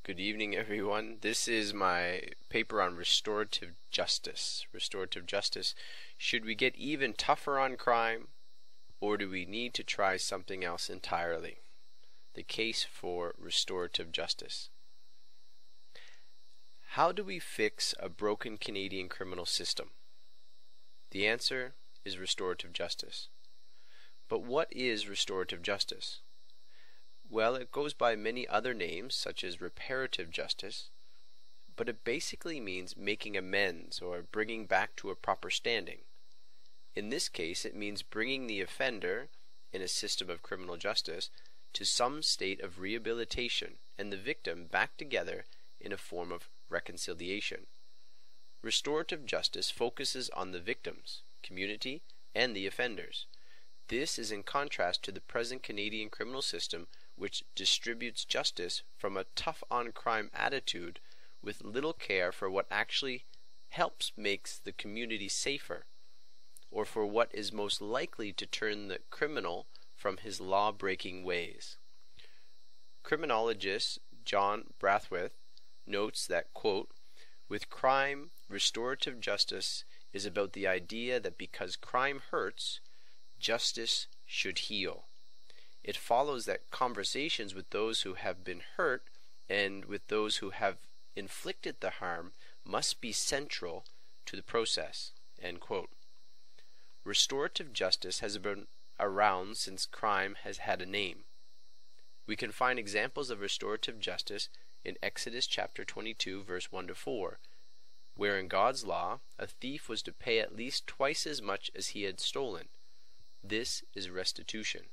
Good evening, everyone. This is my paper on restorative justice. Restorative justice. Should we get even tougher on crime, or do we need to try something else entirely? The case for restorative justice. How do we fix a broken Canadian criminal system? The answer is restorative justice. But what is restorative justice? Well, it goes by many other names, such as reparative justice, but it basically means making amends or bringing back to a proper standing. In this case, it means bringing the offender, in a system of criminal justice, to some state of rehabilitation and the victim back together in a form of reconciliation. Restorative justice focuses on the victims, community, and the offenders. This is in contrast to the present Canadian criminal system, which distributes justice from a tough-on-crime attitude with little care for what actually helps makes the community safer, or for what is most likely to turn the criminal from his law-breaking ways. Criminologist John Brathwaite notes that, quote, "With crime, restorative justice is about the idea that because crime hurts, justice should heal. It follows that conversations with those who have been hurt and with those who have inflicted the harm must be central to the process." End quote. Restorative justice has been around since crime has had a name. We can find examples of restorative justice in Exodus chapter 22, verse 1 to 4, where in God's law a thief was to pay at least twice as much as he had stolen. This is restitution.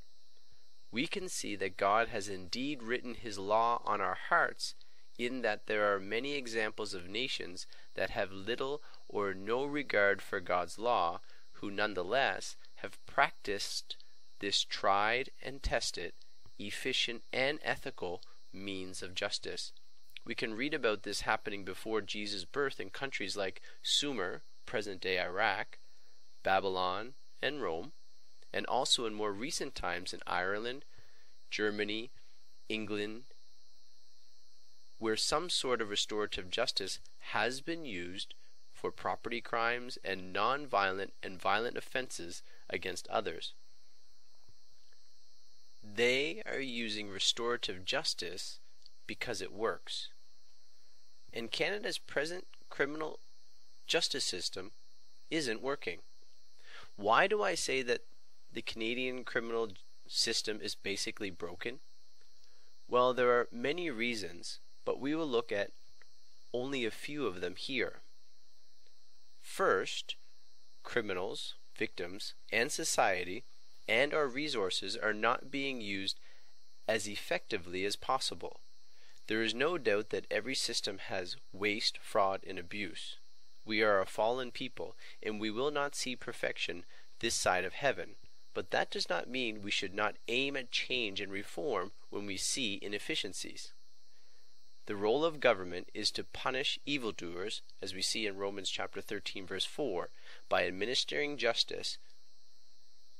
We can see that God has indeed written His law on our hearts, in that there are many examples of nations that have little or no regard for God's law, who nonetheless have practiced this tried and tested, efficient and ethical means of justice. We can read about this happening before Jesus' birth in countries like Sumer, present-day Iraq, Babylon, and Rome, and also in more recent times in Ireland, Germany, England, where some sort of restorative justice has been used for property crimes and non-violent and violent offenses against others. They are using restorative justice because it works. And Canada's present criminal justice system isn't working. Why do I say that the Canadian criminal system is basically broken? Well, there are many reasons, but we will look at only a few of them here. First, criminals, victims, and society and our resources are not being used as effectively as possible. There is no doubt that every system has waste, fraud, and abuse. We are a fallen people, and we will not see perfection this side of heaven. But that does not mean we should not aim at change and reform when we see inefficiencies. The role of government is to punish evildoers, as we see in Romans chapter 13 verse 4, by administering justice.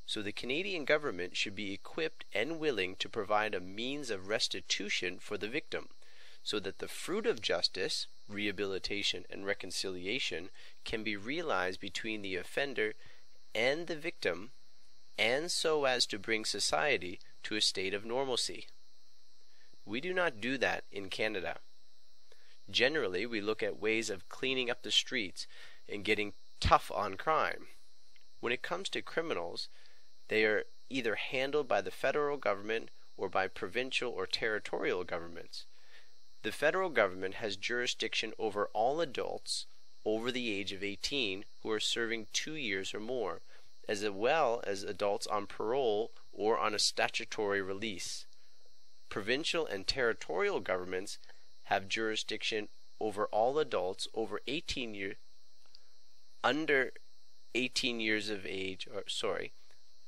So the Canadian government should be equipped and willing to provide a means of restitution for the victim, so that the fruit of justice, rehabilitation, and reconciliation can be realized between the offender and the victim, and so as to bring society to a state of normalcy. We do not do that in Canada. Generally, we look at ways of cleaning up the streets and getting tough on crime. When it comes to criminals, they are either handled by the federal government or by provincial or territorial governments. The federal government has jurisdiction over all adults over the age of 18 who are serving 2 years or more, as well as adults on parole or on a statutory release. Provincial and territorial governments have jurisdiction over all adults over 18 years, under 18 years of age,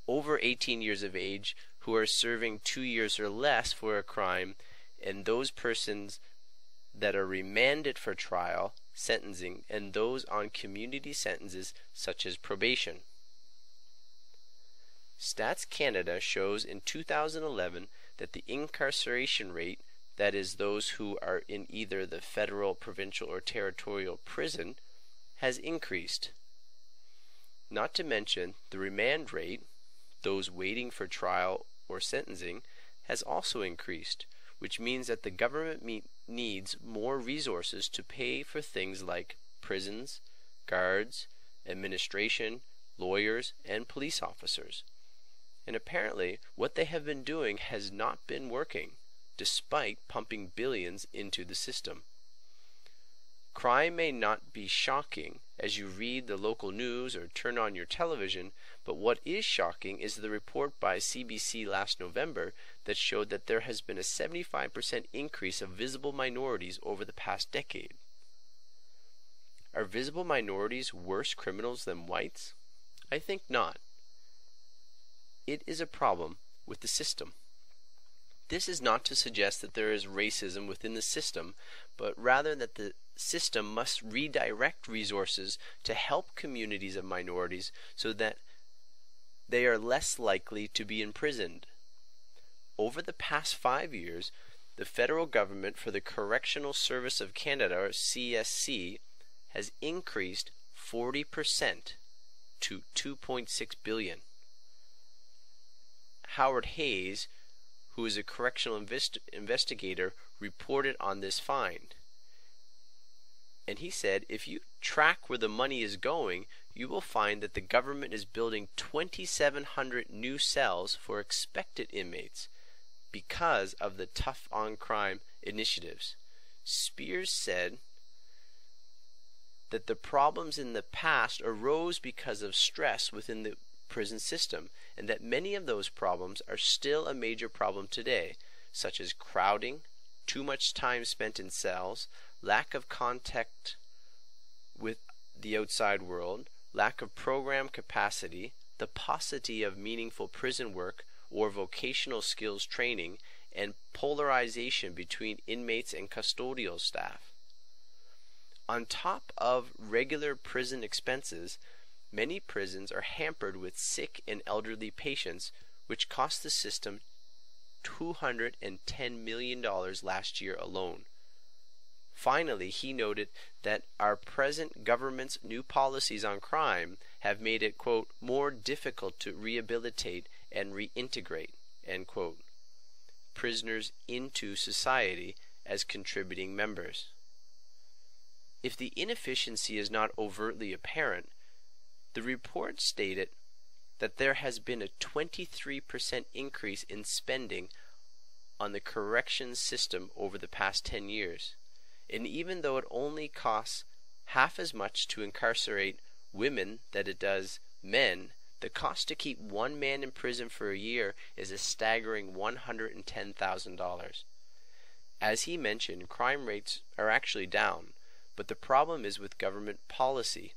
over 18 years of age who are serving 2 years or less for a crime, and those persons that are remanded for trial, sentencing, and those on community sentences such as probation. Stats Canada shows in 2011 that the incarceration rate that is, those who are in either the federal, provincial, or territorial prison, has increased. Not to mention the remand rate, those waiting for trial or sentencing, has also increased, which means that the government needs more resources to pay for things like prisons, guards, administration, lawyers, and police officers. And apparently, what they have been doing has not been working, despite pumping billions into the system. Crime may not be shocking as you read the local news or turn on your television, but what is shocking is the report by CBC last November that showed that there has been a 75% increase of visible minorities over the past decade. Are visible minorities worse criminals than whites? I think not. It is a problem with the system. This is not to suggest that there is racism within the system, but rather that the system must redirect resources to help communities of minorities so that they are less likely to be imprisoned. Over the past 5 years, the federal government for the Correctional Service of Canada, or CSC, has increased 40% to $2.6 billion. Howard Hayes, who is a correctional investigator, reported on this find. And he said, if you track where the money is going, you will find that the government is building 2,700 new cells for expected inmates because of the Tough on Crime initiatives. Spears said that the problems in the past arose because of stress within the prison system, and that many of those problems are still a major problem today, such as crowding, too much time spent in cells, lack of contact with the outside world, lack of program capacity, the paucity of meaningful prison work or vocational skills training, and polarization between inmates and custodial staff. On top of regular prison expenses, many prisons are hampered with sick and elderly patients, which cost the system $210 million last year alone. Finally, he noted that our present government's new policies on crime have made it, quote, more difficult to rehabilitate and reintegrate, end quote, prisoners into society as contributing members. If the inefficiency is not overtly apparent, the report stated that there has been a 23% increase in spending on the corrections system over the past 10 years. And even though it only costs half as much to incarcerate women that it does men, the cost to keep one man in prison for a year is a staggering $110,000. As he mentioned, crime rates are actually down, but the problem is with government policy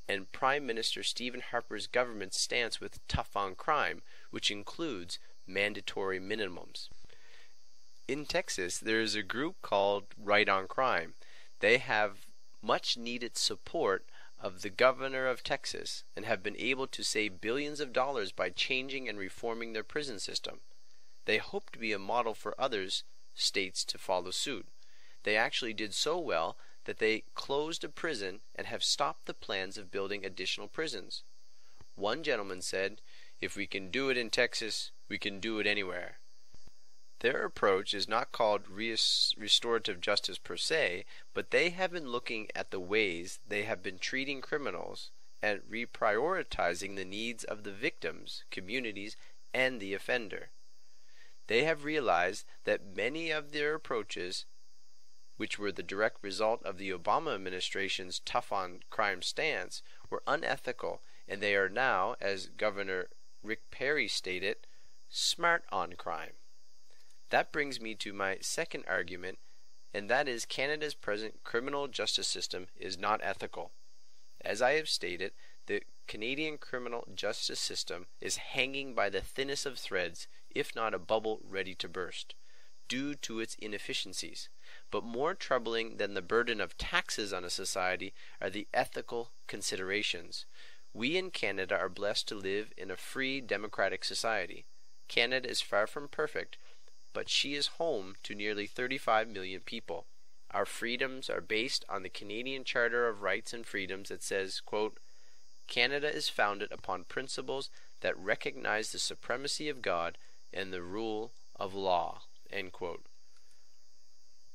and Prime Minister Stephen Harper's government's stance with tough on crime, which includes mandatory minimums. In Texas, there is a group called Right on Crime. They have much needed support of the governor of Texas and have been able to save billions of dollars by changing and reforming their prison system. They hope to be a model for other states to follow suit. They actually did so well that they closed a prison and have stopped the plans of building additional prisons. One gentleman said, "If we can do it in Texas, we can do it anywhere." Their approach is not called restorative justice per se, but they have been looking at the ways they have been treating criminals and reprioritizing the needs of the victims, communities, and the offender. They have realized that many of their approaches, which were the direct result of the Obama administration's tough on crime stance, were unethical, and they are now, as Governor Rick Perry stated, smart on crime. That brings me to my second argument, and that is Canada's present criminal justice system is not ethical. As I have stated, the Canadian criminal justice system is hanging by the thinnest of threads, if not a bubble ready to burst, due to its inefficiencies. But more troubling than the burden of taxes on a society are the ethical considerations. We in Canada are blessed to live in a free, democratic society. Canada is far from perfect, but she is home to nearly 35 million people. Our freedoms are based on the Canadian Charter of Rights and Freedoms that says, quote, Canada is founded upon principles that recognize the supremacy of God and the rule of law, end quote.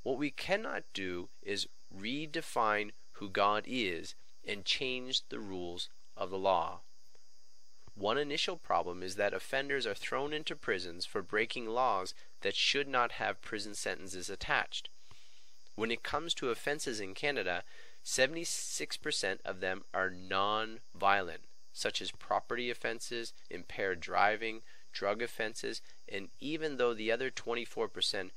What we cannot do is redefine who God is and change the rules of the law. One initial problem is that offenders are thrown into prisons for breaking laws that should not have prison sentences attached. When it comes to offenses in Canada, 76% of them are non-violent, such as property offenses, impaired driving, drug offenses, and even though the other 24%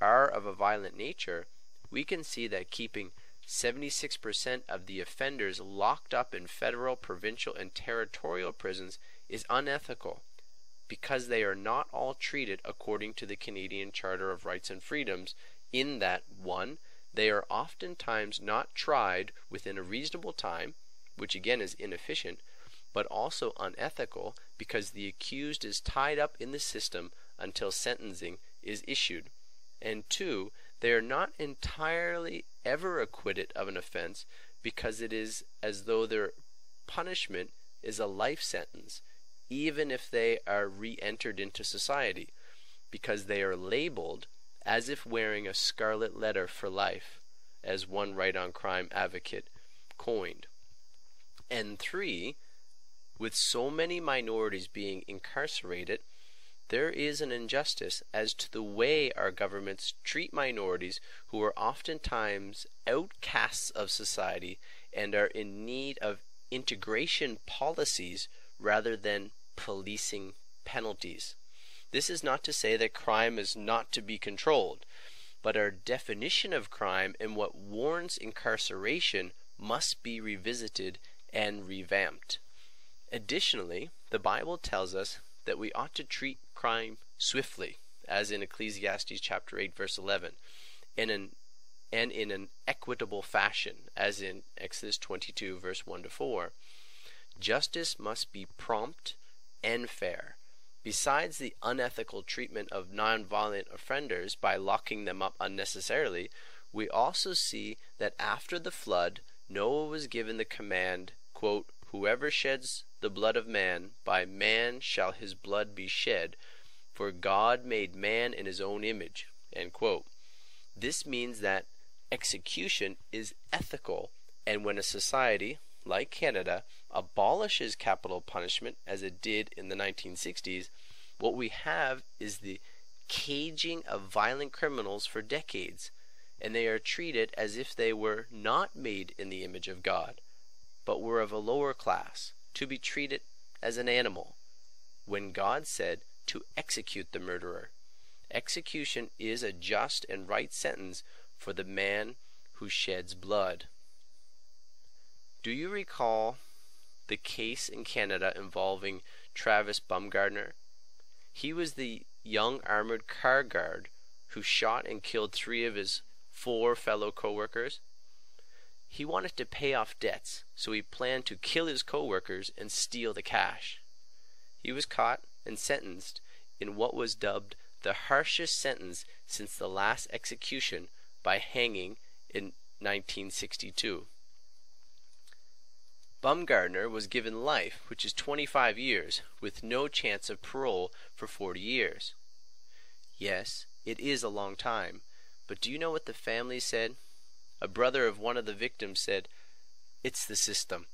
are of a violent nature, we can see that keeping 76% of the offenders locked up in federal, provincial, and territorial prisons is unethical because they are not all treated according to the Canadian Charter of Rights and Freedoms in that 1. They are oftentimes not tried within a reasonable time, which again is inefficient, but also unethical because the accused is tied up in the system until sentencing is issued. And 2, they are not entirely ever acquitted of an offense because it is as though their punishment is a life sentence, even if they are re-entered into society, because they are labeled as if wearing a scarlet letter for life, as one right on crime advocate coined. And 3, with so many minorities being incarcerated, there is an injustice as to the way our governments treat minorities who are oftentimes outcasts of society and are in need of integration policies rather than policing penalties. This is not to say that crime is not to be controlled, but our definition of crime and what warrants incarceration must be revisited and revamped. Additionally, the Bible tells us that we ought to treat crime swiftly, as in Ecclesiastes chapter 8 verse 11, and in an equitable fashion, as in Exodus 22 verse 1 to 4. Justice must be prompt and fair. Besides the unethical treatment of nonviolent offenders by locking them up unnecessarily, we also see that after the flood, Noah was given the command, quote, Whoever sheds the blood of man, by man shall his blood be shed, for God made man in his own image, end quote. This means that execution is ethical, and when a society, like Canada, abolishes capital punishment, as it did in the 1960s, what we have is the caging of violent criminals for decades, and they are treated as if they were not made in the image of God, but were of a lower class, to be treated as an animal, when God said to execute the murderer. Execution is a just and right sentence for the man who sheds blood. Do you recall the case in Canada involving Travis Baumgartner? He was the young armored car guard who shot and killed 3 of his 4 fellow co-workers. He wanted to pay off debts, so he planned to kill his co-workers and steal the cash. He was caught and sentenced in what was dubbed the harshest sentence since the last execution by hanging in 1962. Baumgartner was given life, which is 25 years, with no chance of parole for 40 years. Yes, it is a long time, but do you know what the family said? A brother of one of the victims said, "It's the system.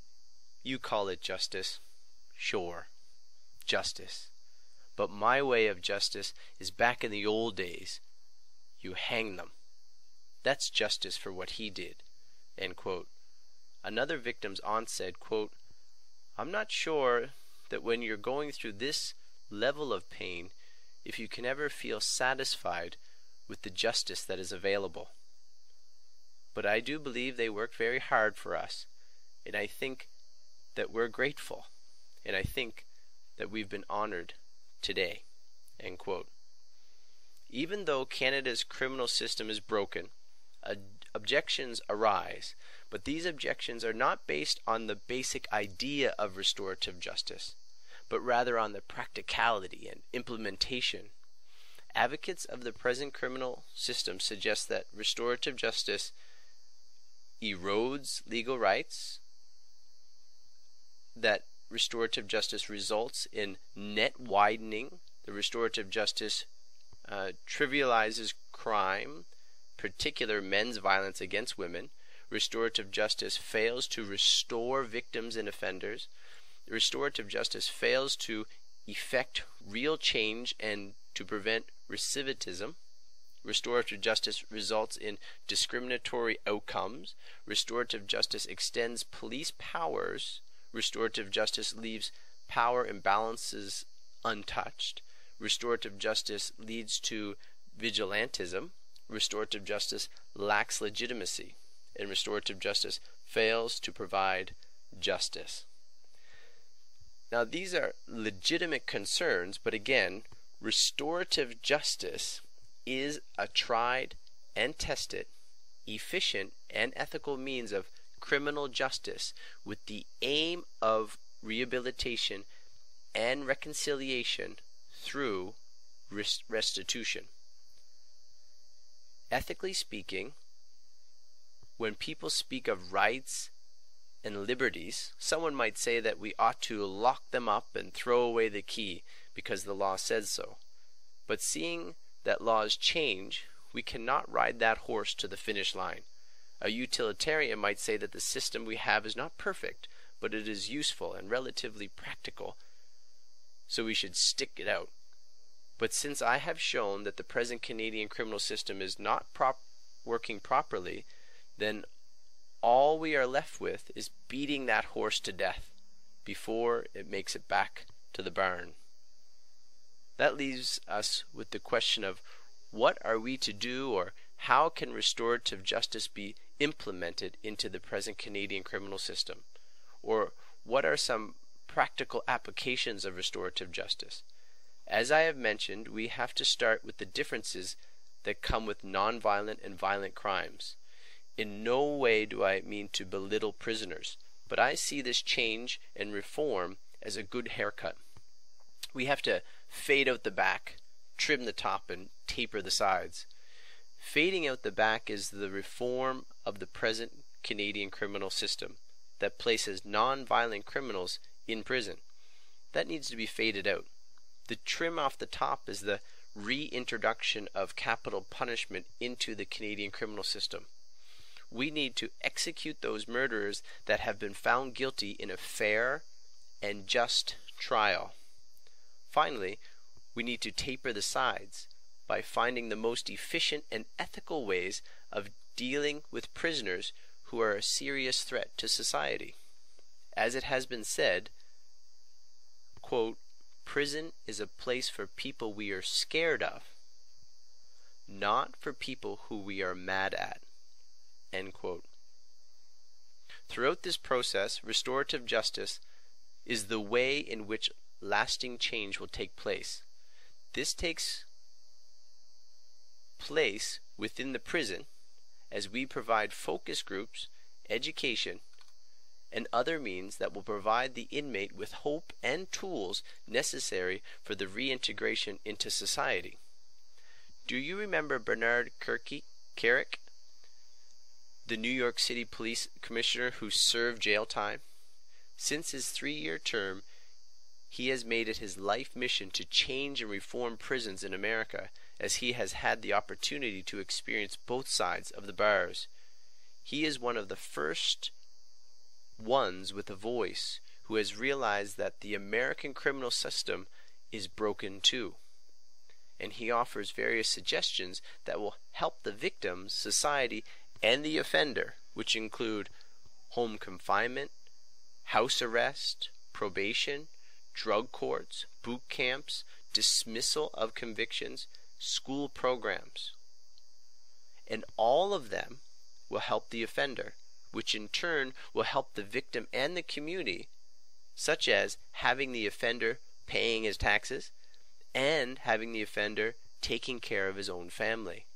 You call it justice. Sure, justice. But my way of justice is back in the old days. You hang them. That's justice for what he did." End quote. Another victim's aunt said, quote, "I'm not sure that when you're going through this level of pain, if you can ever feel satisfied with the justice that is available. But I do believe they worked very hard for us, and I think that we're grateful, and I think that we've been honored today." End quote. Even though Canada's criminal system is broken, objections arise, but these objections are not based on the basic idea of restorative justice, but rather on the practicality and implementation. Advocates of the present criminal system suggest that restorative justice erodes legal rights, that restorative justice results in net widening. The restorative justice trivializes crime, particular men's violence against women. Restorative justice fails to restore victims and offenders. Restorative justice fails to effect real change and to prevent recidivism. Restorative justice results in discriminatory outcomes. Restorative justice extends police powers. Restorative justice leaves power imbalances untouched. Restorative justice leads to vigilantism. Restorative justice lacks legitimacy. And restorative justice fails to provide justice. Now, these are legitimate concerns, but again, restorative justice is a tried and tested, efficient and ethical means of criminal justice with the aim of rehabilitation and reconciliation through restitution. Ethically speaking, when people speak of rights and liberties, someone might say that we ought to lock them up and throw away the key because the law says so. But seeing that laws change, we cannot ride that horse to the finish line. A utilitarian might say that the system we have is not perfect, but it is useful and relatively practical, so we should stick it out. But since I have shown that the present Canadian criminal system is not working properly, then all we are left with is beating that horse to death before it makes it back to the barn. That leaves us with the question of what are we to do, or how can restorative justice be implemented into the present Canadian criminal system? Or what are some practical applications of restorative justice? As I have mentioned, we have to start with the differences that come with nonviolent and violent crimes. In no way do I mean to belittle prisoners, but I see this change and reform as a good haircut. We have to fade out the back, trim the top, and taper the sides. Fading out the back is the reform of the present Canadian criminal system that places non-violent criminals in prison. That needs to be faded out. The trim off the top is the reintroduction of capital punishment into the Canadian criminal system. We need to execute those murderers that have been found guilty in a fair and just trial. Finally, we need to taper the sides by finding the most efficient and ethical ways of dealing with prisoners who are a serious threat to society. As it has been said, quote, "Prison is a place for people we are scared of, not for people who we are mad at." End quote. Throughout this process, restorative justice is the way in which lasting change will take place. This takes place within the prison as we provide focus groups, education, and other means that will provide the inmate with hope and tools necessary for the reintegration into society. Do you remember Bernard Kerik, the New York City Police Commissioner who served jail time? Since his 3-year term, he has made it his life mission to change and reform prisons in America, as he has had the opportunity to experience both sides of the bars. He is one of the first ones with a voice who has realized that the American criminal system is broken too. And he offers various suggestions that will help the victims, society, and the offender, which include home confinement, house arrest, probation, drug courts, boot camps, dismissal of convictions, school programs. And all of them will help the offender, which in turn will help the victim and the community, such as having the offender paying his taxes and having the offender taking care of his own family.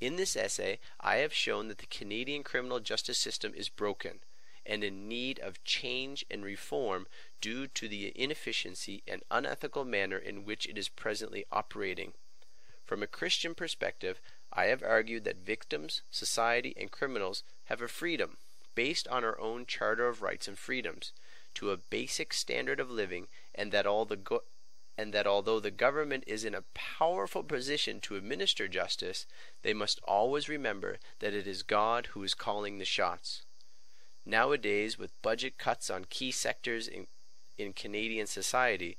In this essay, I have shown that the Canadian criminal justice system is broken, and in need of change and reform due to the inefficiency and unethical manner in which it is presently operating. From a Christian perspective, I have argued that victims, society, and criminals have a freedom, based on our own Charter of Rights and Freedoms, to a basic standard of living, and that although the government is in a powerful position to administer justice, they must always remember that it is God who is calling the shots. Nowadays, with budget cuts on key sectors in Canadian society,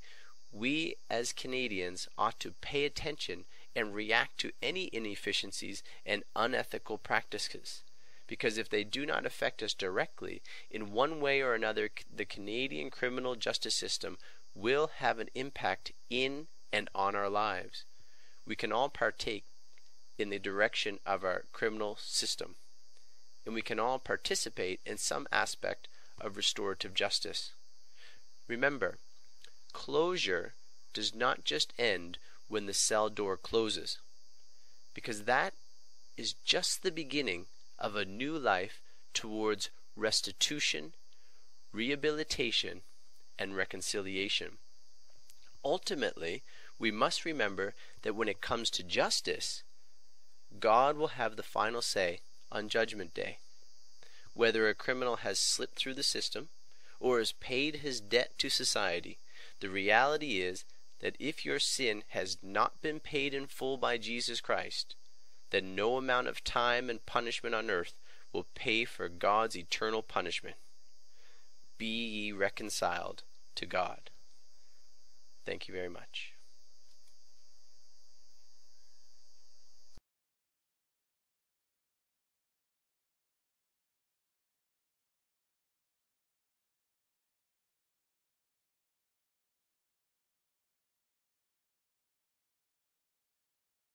we as Canadians ought to pay attention and react to any inefficiencies and unethical practices, because if they do not affect us directly, in one way or another, the Canadian criminal justice system will have an impact in and on our lives. We can all partake in the direction of our criminal system, and we can all participate in some aspect of restorative justice. Remember, closure does not just end when the cell door closes, because that is just the beginning of a new life towards restitution, rehabilitation, and reconciliation. Ultimately, we must remember that when it comes to justice, God will have the final say on Judgment Day. Whether a criminal has slipped through the system or has paid his debt to society, the reality is that if your sin has not been paid in full by Jesus Christ, then no amount of time and punishment on earth will pay for God's eternal punishment. Be ye reconciled to God. Thank you very much.